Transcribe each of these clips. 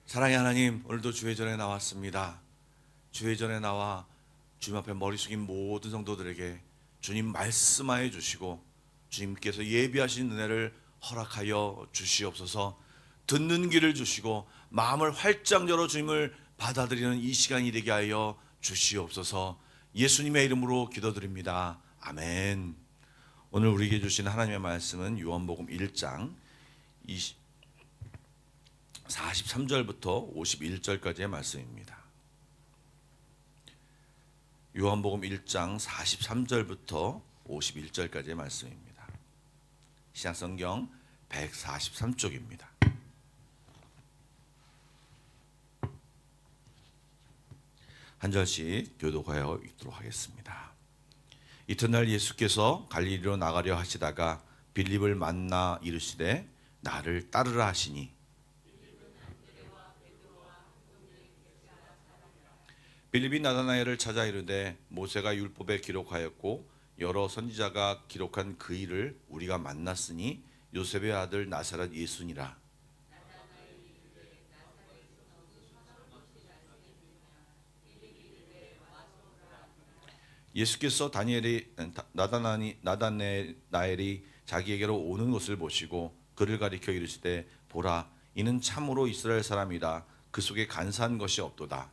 사랑의 하나님, 오늘도 주의 전에 나왔습니다. 주의 전에 나와 주님 앞에 머리 숙인 모든 성도들에게 주님 말씀하여 주시고 주님께서 예비하신 은혜를 허락하여 주시옵소서. 듣는 귀를 주시고 마음을 활짝 열어 주님을 받아들이는 이 시간이 되게 하여 주시옵소서. 예수님의 이름으로 기도드립니다. 아멘. 오늘 우리에게 주신 하나님의 말씀은 요한복음 1장 43절부터 51절까지의 말씀입니다. 요한복음 1장 43절부터 51절까지의 말씀입니다. 신약성경 143쪽입니다. 한 절씩 교독하여 읽도록 하겠습니다. 이튿날 예수께서 갈릴리로 나가려 하시다가 빌립을 만나 이르시되 나를 따르라 하시니 빌립이 나다나엘을 찾아 이르되 모세가 율법에 기록하였고 여러 선지자가 기록한 그 일을 우리가 만났으니 요셉의 아들 나사렛 예수니라. 예수께서 나다나엘이 자기에게로 오는 것을 보시고 그를 가리켜 이르시되 보라, 이는 참으로 이스라엘 사람이라. 그 속에 간사한 것이 없도다.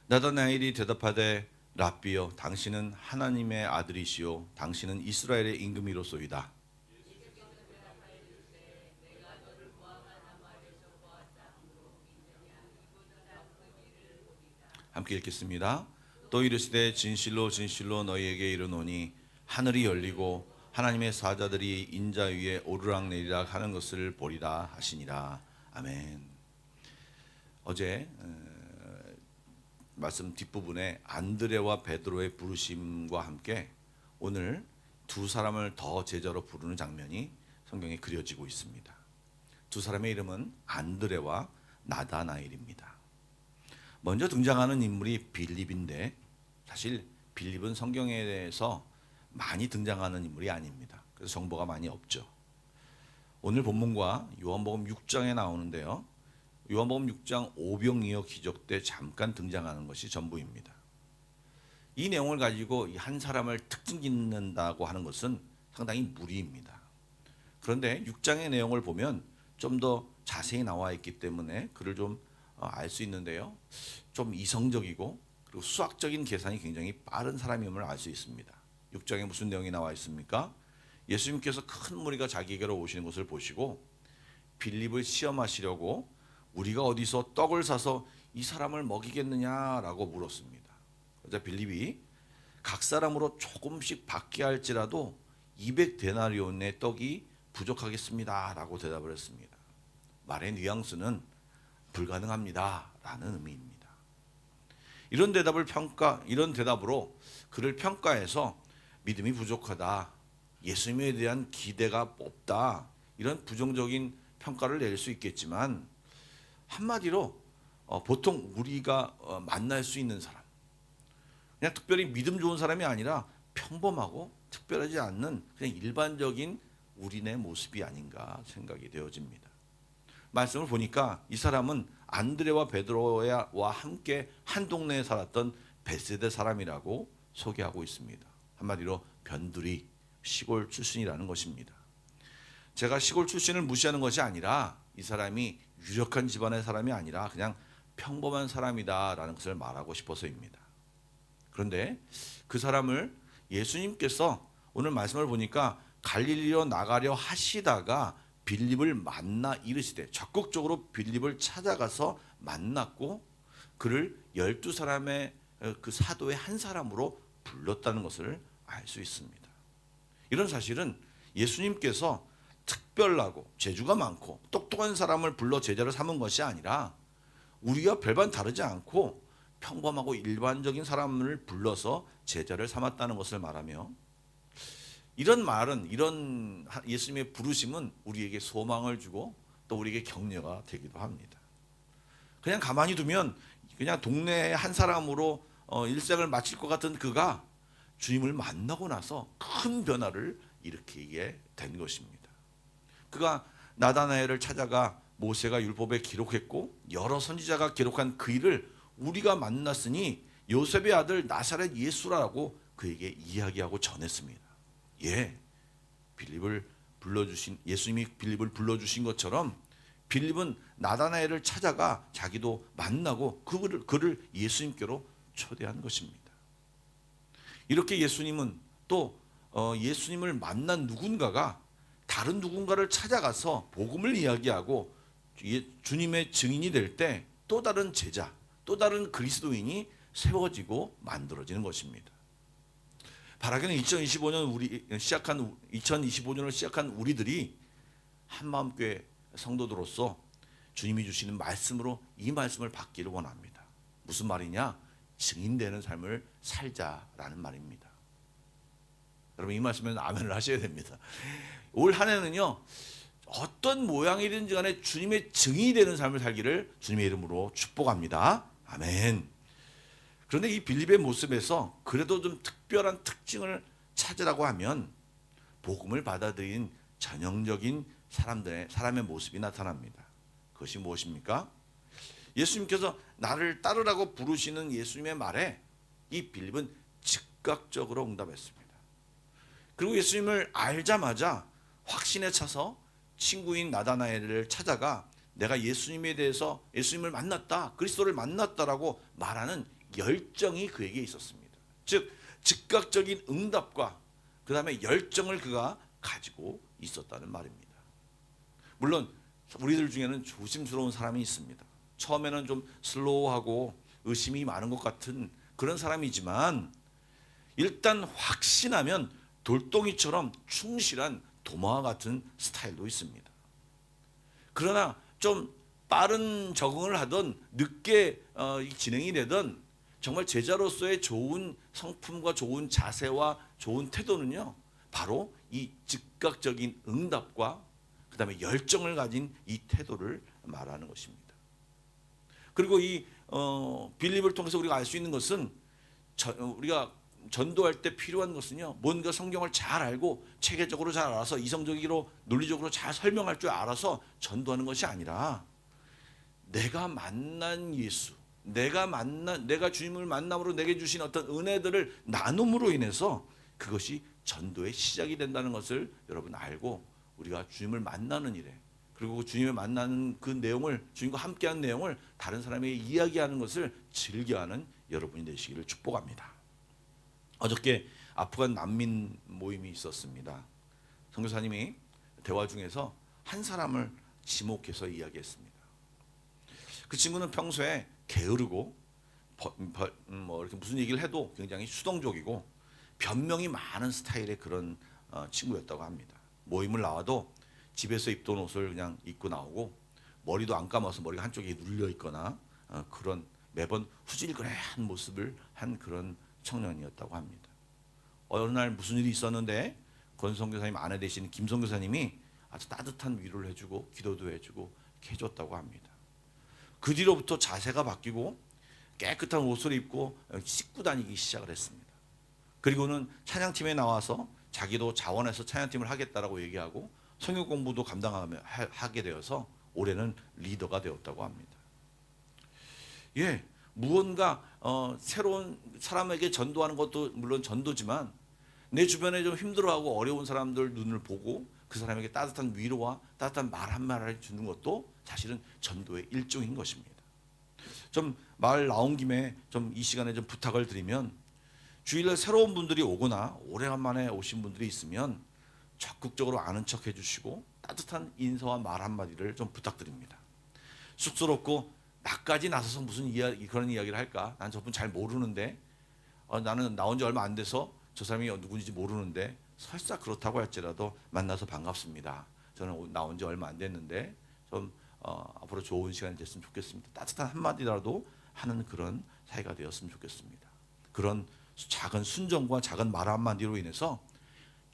나다나엘이 대답하되 랍비여, 당신은 하나님의 아들이시요 당신은 이스라엘의 임금이로소이다. 함께 읽겠습니다. 또 이르시되 진실로 진실로 너희에게 이르노니 하늘이 열리고 하나님의 사자들이 인자 위에 오르락내리락 하는 것을 보리라 하시니라. 아멘. 어제 말씀 뒷부분에 안드레와 베드로의 부르심과 함께 오늘 두 사람을 더 제자로 부르는 장면이 성경에 그려지고 있습니다. 두 사람의 이름은 안드레와 나다나엘입니다. 먼저 등장하는 인물이 빌립인데 사실 빌립은 성경에 대해서 많이 등장하는 인물이 아닙니다. 그래서 정보가 많이 없죠. 오늘 본문과 요한복음 6장에 나오는데요, 요한복음 6장 오병이어 기적 때 잠깐 등장하는 것이 전부입니다. 이 내용을 가지고 한 사람을 특징 짓는다고 하는 것은 상당히 무리입니다. 그런데 6장의 내용을 보면 좀 더 자세히 나와 있기 때문에 그를 좀 알 수 있는데요, 좀 이성적이고 그리고 수학적인 계산이 굉장히 빠른 사람임을 알 수 있습니다. 6장에 무슨 내용이 나와 있습니까? 예수님께서 큰 무리가 자기에게로 오시는 것을 보시고 빌립을 시험하시려고 우리가 어디서 떡을 사서 이 사람을 먹이겠느냐라고 물었습니다. 그래서 빌립이 각 사람으로 조금씩 받게 할지라도 200데나리온의 떡이 부족하겠습니다 라고 대답을 했습니다. 말의 뉘앙스는 불가능합니다 라는 의미입니다. 이런 대답으로 그를 평가해서 믿음이 부족하다, 예수님에 대한 기대가 없다, 이런 부정적인 평가를 내릴 수 있겠지만 한마디로 보통 우리가 만날 수 있는 사람, 그냥 특별히 믿음 좋은 사람이 아니라 평범하고 특별하지 않는 그냥 일반적인 우리네 모습이 아닌가 생각이 되어집니다. 말씀을 보니까 이 사람은 안드레와 베드로와 함께 한 동네에 살았던 벳세다 사람이라고 소개하고 있습니다. 한마디로 변두리, 시골 출신이라는 것입니다. 제가 시골 출신을 무시하는 것이 아니라 이 사람이 유력한 집안의 사람이 아니라 그냥 평범한 사람이다라는 것을 말하고 싶어서입니다. 그런데 그 사람을 예수님께서 오늘 말씀을 보니까 갈릴리로 나가려 하시다가 빌립을 만나 이르시되, 적극적으로 빌립을 찾아가서 만났고 그를 12사람의 그 사도의 한 사람으로 불렀다는 것을 알 수 있습니다. 이런 사실은 예수님께서 특별하고 재주가 많고 똑똑한 사람을 불러 제자로 삼은 것이 아니라 우리가 별반 다르지 않고 평범하고 일반적인 사람을 불러서 제자를 삼았다는 것을 말하며, 이런 말은, 이런 예수님의 부르심은 우리에게 소망을 주고 또 우리에게 격려가 되기도 합니다. 그냥 가만히 두면 그냥 동네 한 사람으로 일생을 마칠 것 같은 그가 주님을 만나고 나서 큰 변화를 일으키게 된 것입니다. 그가 나다나엘을 찾아가 모세가 율법에 기록했고 여러 선지자가 기록한 그 일을 우리가 만났으니 요셉의 아들 나사렛 예수라고 그에게 이야기하고 전했습니다. 예, 빌립을 불러주신 예수님이 빌립을 불러주신 것처럼 빌립은 나다나엘을 찾아가 자기도 만나고 그를 예수님께로 초대한 것입니다. 이렇게 예수님은 또 예수님을 만난 누군가가 다른 누군가를 찾아가서 복음을 이야기하고 주님의 증인이 될 때 또 다른 제자, 또 다른 그리스도인이 세워지고 만들어지는 것입니다. 바라기는 2025년을 시작한 우리들이 한마음교회 성도들로서 주님이 주시는 말씀으로 이 말씀을 받기를 원합니다. 무슨 말이냐? 증인되는 삶을 살자라는 말입니다. 여러분 이 말씀에는 아멘을 하셔야 됩니다. 올 한 해는요, 어떤 모양이든지 간에 주님의 증인이 되는 삶을 살기를 주님의 이름으로 축복합니다. 아멘. 그런데 이 빌립의 모습에서 그래도 좀 특별한 특징을 찾으라고 하면 복음을 받아들인 전형적인 사람의 모습이 나타납니다. 그것이 무엇입니까? 예수님께서 나를 따르라고 부르시는 예수님의 말에 이 빌립은 즉각적으로 응답했습니다. 그리고 예수님을 알자마자 확신에 차서 친구인 나다나엘을 찾아가 내가 예수님을 만났다, 그리스도를 만났다라고 말하는 열정이 그에게 있었습니다. 즉 즉각적인 응답과 그 다음에 열정을 그가 가지고 있었다는 말입니다. 물론 우리들 중에는 조심스러운 사람이 있습니다. 처음에는 좀 슬로우하고 의심이 많은 것 같은 그런 사람이지만 일단 확신하면 돌덩이처럼 충실한 도마와 같은 스타일도 있습니다. 그러나 좀 빠른 적응을 하던 늦게 진행이 되던 정말 제자로서의 좋은 성품과 좋은 자세와 좋은 태도는요, 바로 이 즉각적인 응답과 그 다음에 열정을 가진 이 태도를 말하는 것입니다. 그리고 이 빌립을 통해서 우리가 알 수 있는 것은 우리가 전도할 때 필요한 것은요, 뭔가 성경을 잘 알고 체계적으로 잘 알아서 이성적으로 논리적으로 잘 설명할 줄 알아서 전도하는 것이 아니라 내가 만난 예수, 내가 주님을 만남으로 내게 주신 어떤 은혜들을 나눔으로 인해서 그것이 전도의 시작이 된다는 것을 여러분 알고 우리가 주님을 만나는 일에, 그리고 주님을 만나는 그 내용을, 주님과 함께한 내용을 다른 사람에게 이야기하는 것을 즐겨하는 여러분이 되시기를 축복합니다. 어저께 아프간 난민 모임이 있었습니다. 선교사님이 대화 중에서 한 사람을 지목해서 이야기했습니다. 그 친구는 평소에 게으르고 이렇게 무슨 얘기를 해도 굉장히 수동적이고 변명이 많은 스타일의 그런 친구였다고 합니다. 모임을 나와도 집에서 입던 옷을 그냥 입고 나오고 머리도 안 감아서 머리가 한쪽에 눌려 있거나 그런 매번 후질그레한 모습을 한 그런 청년이었다고 합니다. 어느 날 무슨 일이 있었는데 권 선교사님 아내 되시는 김 선교사님이 아주 따뜻한 위로를 해주고 기도도 해주고 이렇게 해줬다고 합니다. 그 뒤로부터 자세가 바뀌고 깨끗한 옷을 입고 씻고 다니기 시작을 했습니다. 그리고는 찬양팀에 나와서 자기도 자원해서 찬양팀을 하겠다라고 얘기하고 성경 공부도 감당하게 되어서 올해는 리더가 되었다고 합니다. 예, 무언가 새로운 사람에게 전도하는 것도 물론 전도지만 내 주변에 좀 힘들어하고 어려운 사람들 눈을 보고 그 사람에게 따뜻한 위로와 따뜻한 말 한마디를 주는 것도 사실은 전도의 일종인 것입니다. 좀 말 나온 김에 좀 이 시간에 좀 부탁을 드리면 주일날 새로운 분들이 오거나 오래간만에 오신 분들이 있으면 적극적으로 아는 척 해주시고 따뜻한 인사와 말 한마디를 좀 부탁드립니다. 쑥스럽고 나까지 나서서 무슨 그런 이야기를 할까? 난 저분 잘 모르는데 나는 나온 지 얼마 안 돼서 저 사람이 누군지 모르는데 설사 그렇다고 할지라도 만나서 반갑습니다. 저는 나온 지 얼마 안 됐는데 좀 앞으로 좋은 시간이 됐으면 좋겠습니다. 따뜻한 한마디라도 하는 그런 사이가 되었으면 좋겠습니다. 그런 작은 순정과 작은 말 한마디로 인해서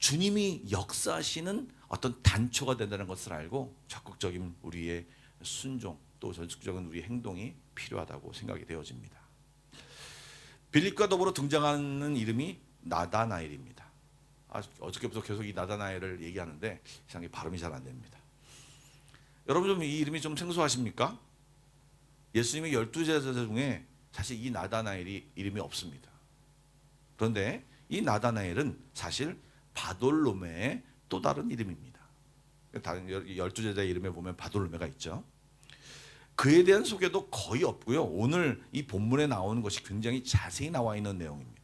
주님이 역사하시는 어떤 단초가 된다는 것을 알고 적극적인 우리의 순종 또 적극적인 우리의 행동이 필요하다고 생각이 되어집니다. 빌립과 더불어 등장하는 이름이 나다나엘입니다. 어저께부터 계속 이 나다나엘을 얘기하는데 이상하게 발음이 잘 안 됩니다. 여러분 좀 이 이름이 좀 생소하십니까? 예수님의 12제자 중에 사실 이 나다나엘이 이름이 없습니다. 그런데 이 나다나엘은 사실 바돌로메의 또 다른 이름입니다. 다른 12제자 이름에 보면 바돌로메가 있죠. 그에 대한 소개도 거의 없고요. 오늘 이 본문에 나오는 것이 굉장히 자세히 나와 있는 내용입니다.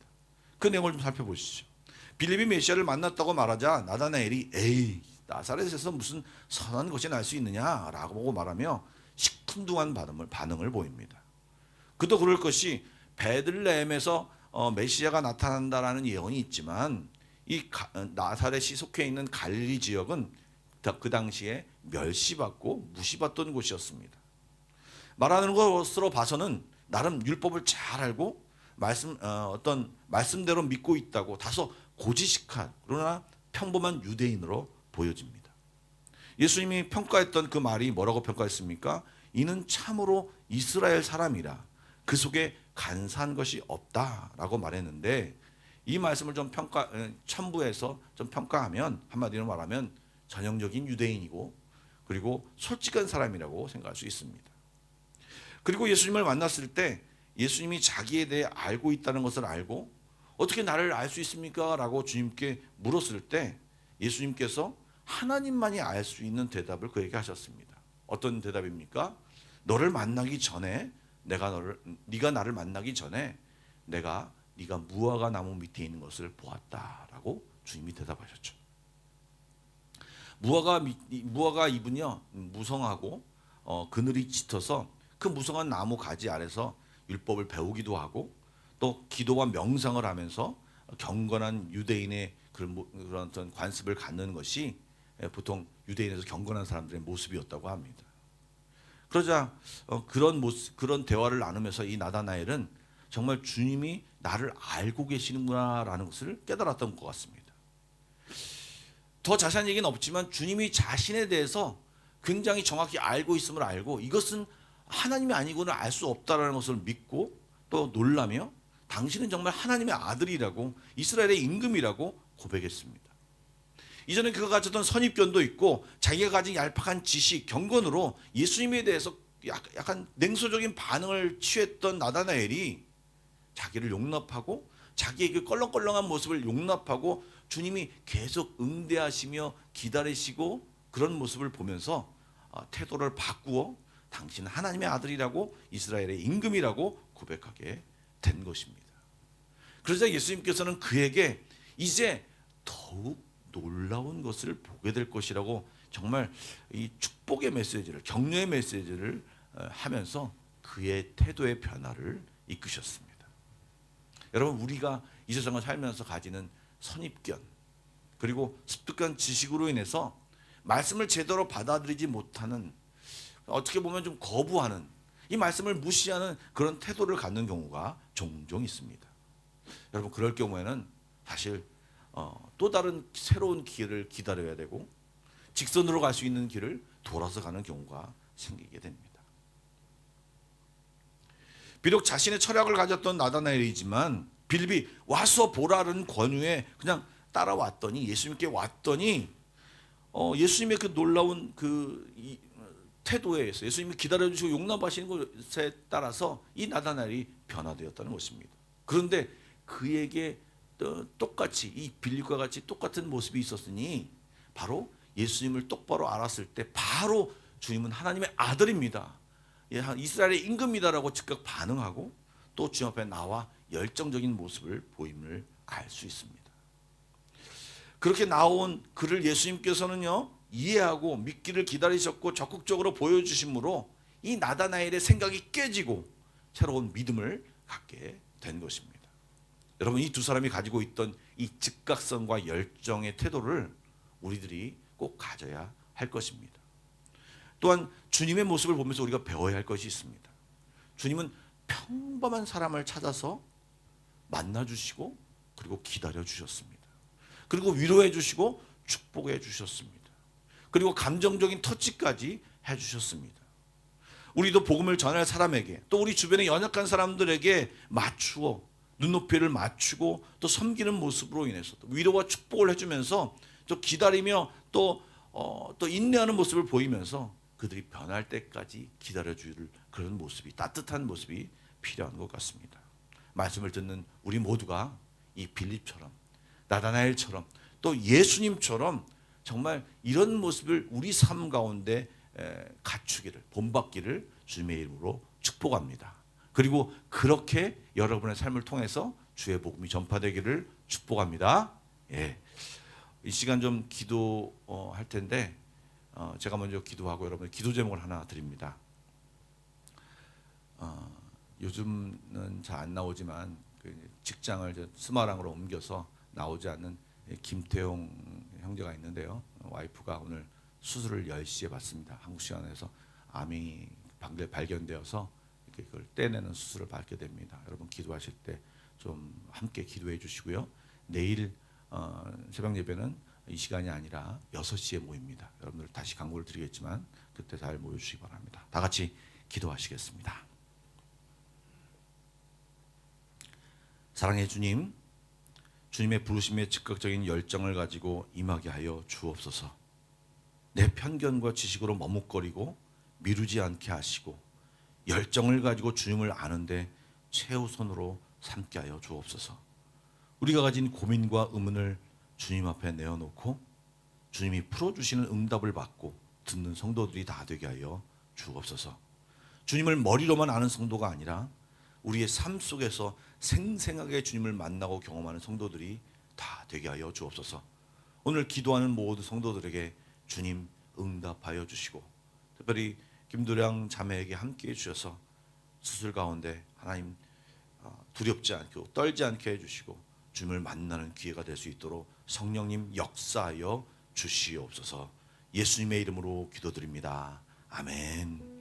그 내용을 좀 살펴보시죠. 빌립이 메시아를 만났다고 말하자 나다나엘이 에이 나사렛에서 무슨 선한 것이 날 수 있느냐라고 말하며 시큰둥한 반응을 보입니다. 그도 그럴 것이 베들레헴에서 메시아가 나타난다라는 예언이 있지만 이 나사렛이 속해 있는 갈릴리 지역은 그 당시에 멸시받고 무시받던 곳이었습니다. 말하는 것으로 봐서는 나름 율법을 잘 알고 어떤 말씀대로 믿고 있다고 다소 고지식한 그러나 평범한 유대인으로 보여집니다. 예수님이 평가했던 그 말이 뭐라고 평가했습니까? 이는 참으로 이스라엘 사람이라 그 속에 간사한 것이 없다라고 말했는데 이 말씀을 좀 첨부해서 좀 평가하면 한마디로 말하면 전형적인 유대인이고 그리고 솔직한 사람이라고 생각할 수 있습니다. 그리고 예수님을 만났을 때 예수님이 자기에 대해 알고 있다는 것을 알고 어떻게 나를 알 수 있습니까? 라고 주님께 물었을 때 예수님께서 하나님만이 알 수 있는 대답을 그에게 하셨습니다. 어떤 대답입니까? 너를 만나기 전에 네가 나를 만나기 전에 내가 네가 무화과 나무 밑에 있는 것을 보았다라고 주님이 대답하셨죠. 무화과 잎은요 무성하고 그늘이 짙어서 그 무성한 나무 가지 아래서 율법을 배우기도 하고 또 기도와 명상을 하면서 경건한 유대인의 그런 어떤 관습을 갖는 것이 보통 유대인에서 경건한 사람들의 모습이었다고 합니다. 그러자 그런 대화를 나누면서 이 나다나엘은 정말 주님이 나를 알고 계시는구나라는 것을 깨달았던 것 같습니다. 더 자세한 얘기는 없지만 주님이 자신에 대해서 굉장히 정확히 알고 있음을 알고 이것은 하나님이 아니고는 알 수 없다라는 것을 믿고 또 놀라며 당신은 정말 하나님의 아들이라고 이스라엘의 임금이라고 고백했습니다. 이전에 그가 가졌던 선입견도 있고 자기가 가진 얄팍한 지식, 경건으로 예수님에 대해서 약간 냉소적인 반응을 취했던 나다나엘이 자기를 용납하고 자기의 그 껄렁껄렁한 모습을 용납하고 주님이 계속 응대하시며 기다리시고 그런 모습을 보면서 태도를 바꾸어 당신은 하나님의 아들이라고 이스라엘의 임금이라고 고백하게 된 것입니다. 그러자 예수님께서는 그에게 이제 더욱 놀라운 것을 보게 될 것이라고 정말 이 축복의 메시지를 격려의 메시지를 하면서 그의 태도의 변화를 이끄셨습니다. 여러분 우리가 이 세상을 살면서 가지는 선입견 그리고 습득한 지식으로 인해서 말씀을 제대로 받아들이지 못하는 어떻게 보면 좀 거부하는 이 말씀을 무시하는 그런 태도를 갖는 경우가 종종 있습니다. 여러분 그럴 경우에는 사실 또 다른 새로운 기회를 기다려야 되고 직선으로 갈 수 있는 길을 돌아서 가는 경우가 생기게 됩니다. 비록 자신의 철학을 가졌던 나다나엘이지만 빌립이 와서 보라는 권유에 그냥 따라왔더니 예수님께 왔더니 예수님의 그 놀라운 태도에 의해서 예수님이 기다려주시고 용납하시는 것에 따라서 이 나다나엘이 변화되었다는 것입니다. 그런데 그에게 똑같이 이 빌립과 같이 똑같은 모습이 있었으니 바로 예수님을 똑바로 알았을 때 바로 주님은 하나님의 아들입니다. 이스라엘의 임금이다라고 즉각 반응하고 또 주님 앞에 나와 열정적인 모습을 보임을 알 수 있습니다. 그렇게 나온 그를 예수님께서는요 이해하고 믿기를 기다리셨고 적극적으로 보여주심으로 이 나다나엘의 생각이 깨지고 새로운 믿음을 갖게 된 것입니다. 여러분 이 두 사람이 가지고 있던 이 즉각성과 열정의 태도를 우리들이 꼭 가져야 할 것입니다. 또한 주님의 모습을 보면서 우리가 배워야 할 것이 있습니다. 주님은 평범한 사람을 찾아서 만나주시고 그리고 기다려 주셨습니다. 그리고 위로해 주시고 축복해 주셨습니다. 그리고 감정적인 터치까지 해 주셨습니다. 우리도 복음을 전할 사람에게, 또 우리 주변에 연약한 사람들에게 맞추어 눈높이를 맞추고 또 섬기는 모습으로 인해서 위로와 축복을 해주면서 또 기다리며 또 인내하는 모습을 보이면서 그들이 변할 때까지 기다려줄 그런 모습이, 따뜻한 모습이 필요한 것 같습니다. 말씀을 듣는 우리 모두가 이 빌립처럼, 나다나엘처럼, 또 예수님처럼 정말 이런 모습을 우리 삶 가운데 갖추기를, 본받기를 주님의 이름으로 축복합니다. 그리고 그렇게 여러분의 삶을 통해서 주의 복음이 전파되기를 축복합니다. 예. 이 시간 좀 기도할 텐데 제가 먼저 기도하고 여러분 기도 제목을 하나 드립니다. 요즘은 잘 안 나오지만 직장을 스마랑으로 옮겨서 나오지 않는 김태용 형제가 있는데요. 와이프가 오늘 수술을 10시에 받습니다. 한국 시간에서 암이 발견되어서 그걸 떼내는 수술을 받게 됩니다. 여러분 기도하실 때 좀 함께 기도해 주시고요. 내일 새벽 예배는 이 시간이 아니라 6시에 모입니다. 여러분들 다시 강구를 드리겠지만 그때 잘 모여주시기 바랍니다. 다 같이 기도하시겠습니다. 사랑의 주님, 주님의 부르심에 즉각적인 열정을 가지고 임하게 하여 주옵소서. 내 편견과 지식으로 머뭇거리고 미루지 않게 하시고 열정을 가지고 주님을 아는데 최우선으로 삼게 하여 주옵소서. 우리가 가진 고민과 의문을 주님 앞에 내어놓고 주님이 풀어주시는 응답을 받고 듣는 성도들이 다 되게 하여 주옵소서. 주님을 머리로만 아는 성도가 아니라 우리의 삶 속에서 생생하게 주님을 만나고 경험하는 성도들이 다 되게 하여 주옵소서. 오늘 기도하는 모든 성도들에게 주님 응답하여 주시고 특별히 김도량 자매에게 함께해 주셔서 수술 가운데 하나님 두렵지 않고 떨지 않게 해주시고 주님을 만나는 기회가 될 수 있도록 성령님 역사하여 주시옵소서. 예수님의 이름으로 기도드립니다. 아멘.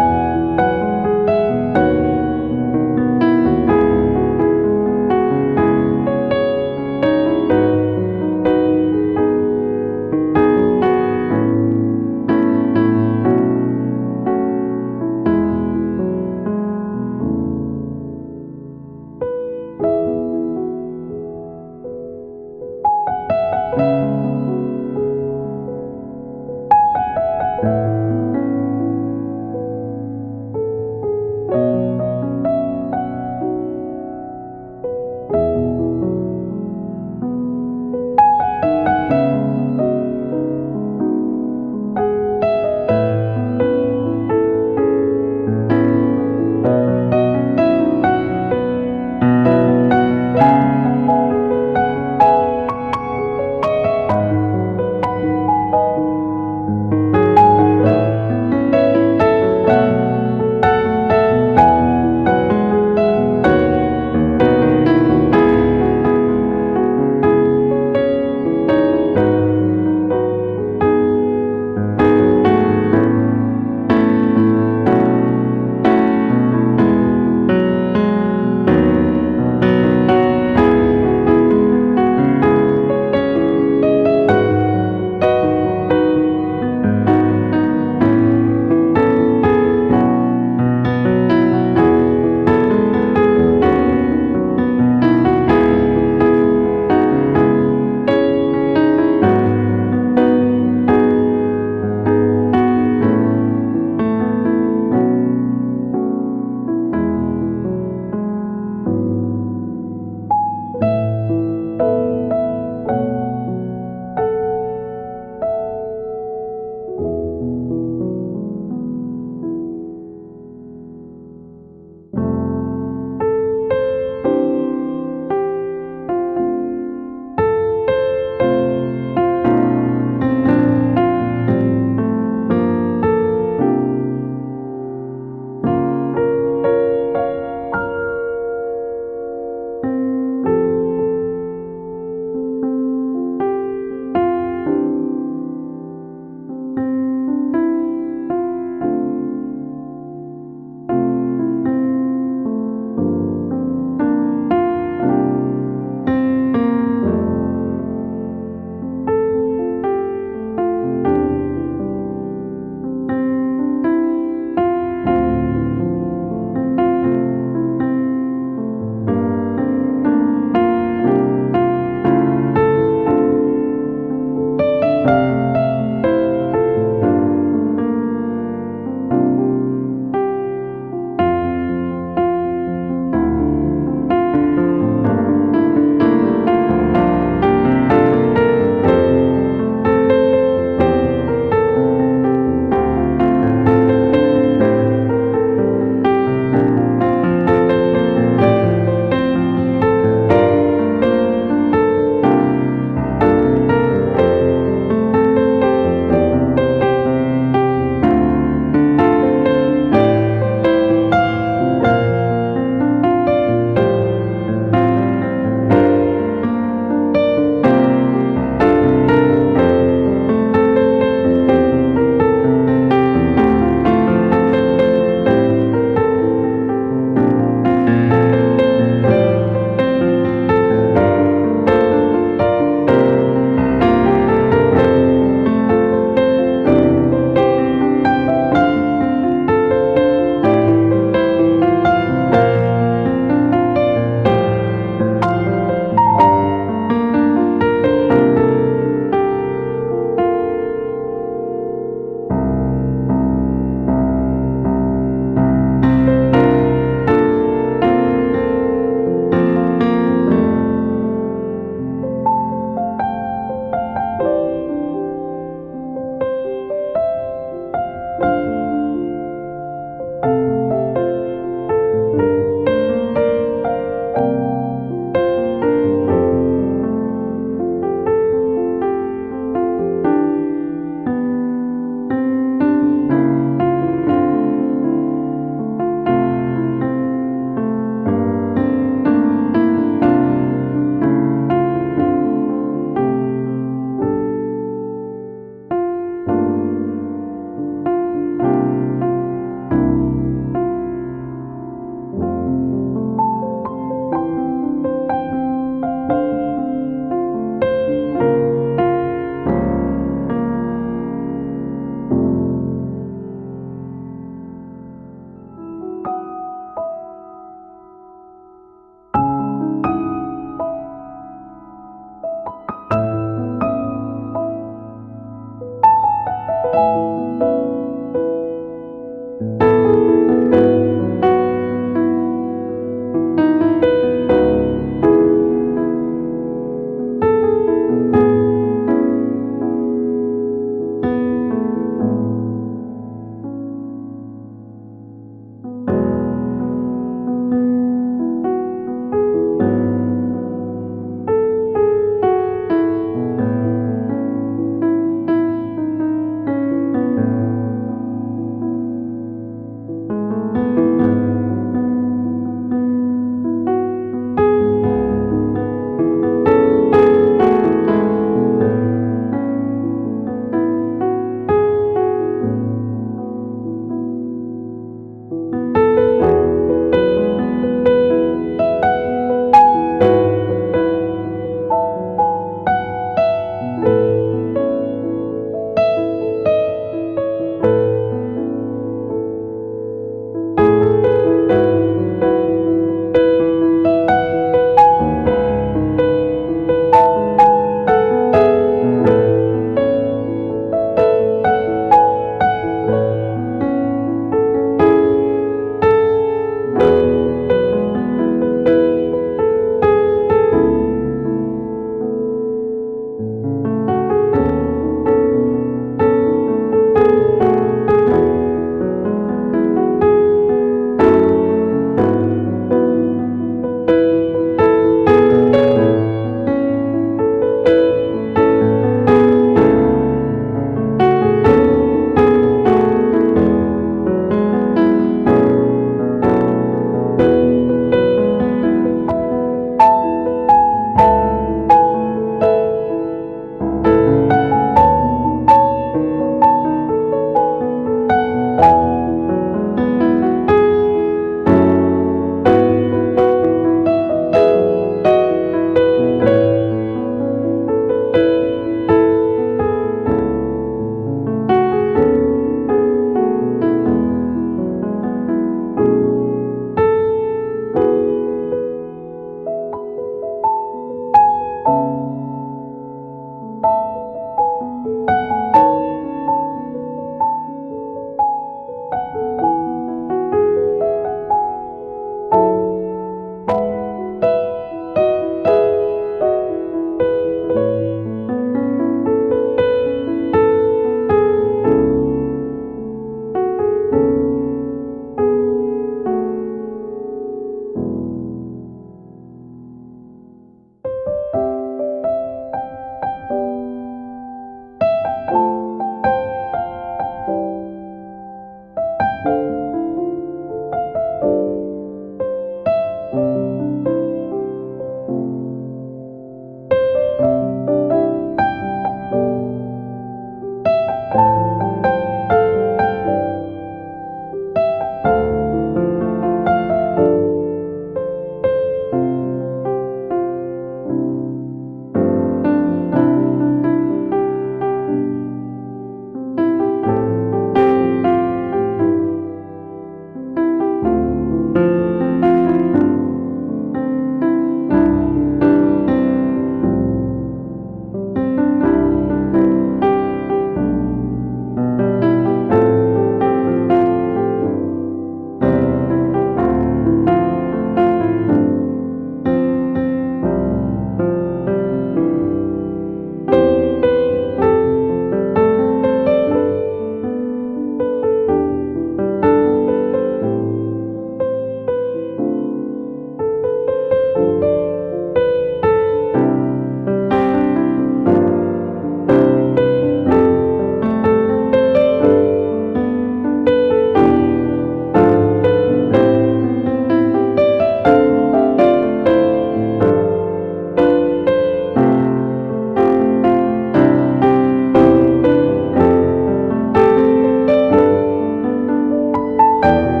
있습니다.